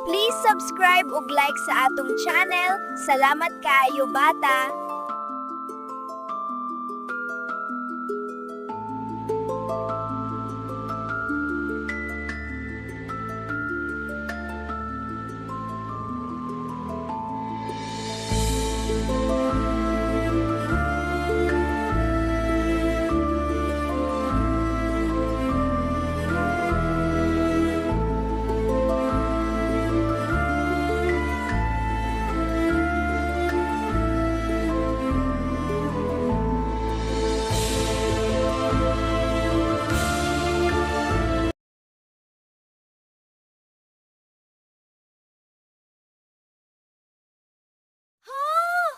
Please subscribe ug like sa atong channel. Salamat kaayo bata.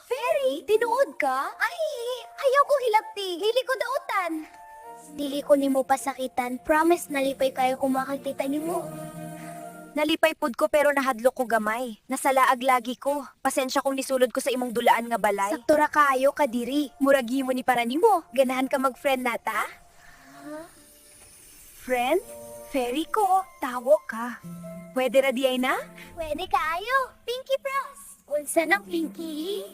Fairy, tinuod ka? Ay, ayaw ko hilabti. Dili ko dautan. Dili ko nimo pasakitan. Promise nalipay kayo kung makakita nimo. Nalipay pud ko pero nahadlok ko gamay. Nasalaag lagi ko. Pasensya kung nisulod ko sa imong dulaan nga balay. Sakto ra kaayo ka diri. Muragi mo ni para nimo. Ganahan ka mag-friend nata? Friend? Fairy ko, tawo ka. Pwede ra di ay na? Pwede kaayo. Pinky Bros. Unsa nang Pinky?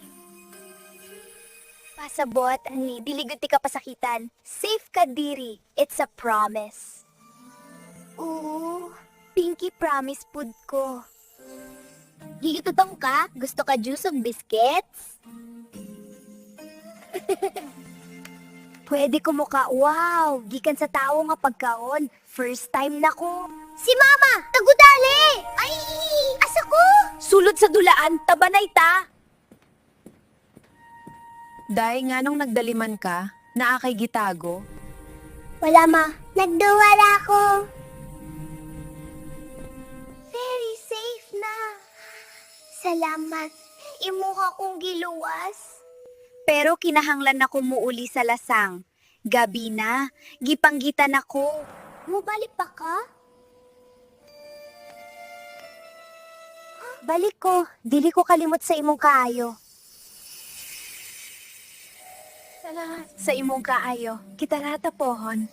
Pasabot, ani, diligod ti ka pasakitan. Safe ka diri. It's a promise. Oo, Pinky promise pud ko. Gigitutong ka? Gusto ka juice o biscuits? Pwede ko mo ka. Wow, gikan sa tao nga pagkaon. First time na ko. Si Mama! Tagudali! Ay! Asa ko? Sulod sa dulaan, tabanay ta! Day, nga nung nagdaliman ka, naa kay gitago. Wala ma, nagduwala ako. Very safe na. Salamat. Imuha kong giluwas. Pero kinahanglan ako muuli sa lasang. Gabi na, gipanggitan ako. Mubalik pa ka? Balik ko, dili ko kalimot sa imong kaayo. Salamat sa imong kaayo. Kita rata pohon.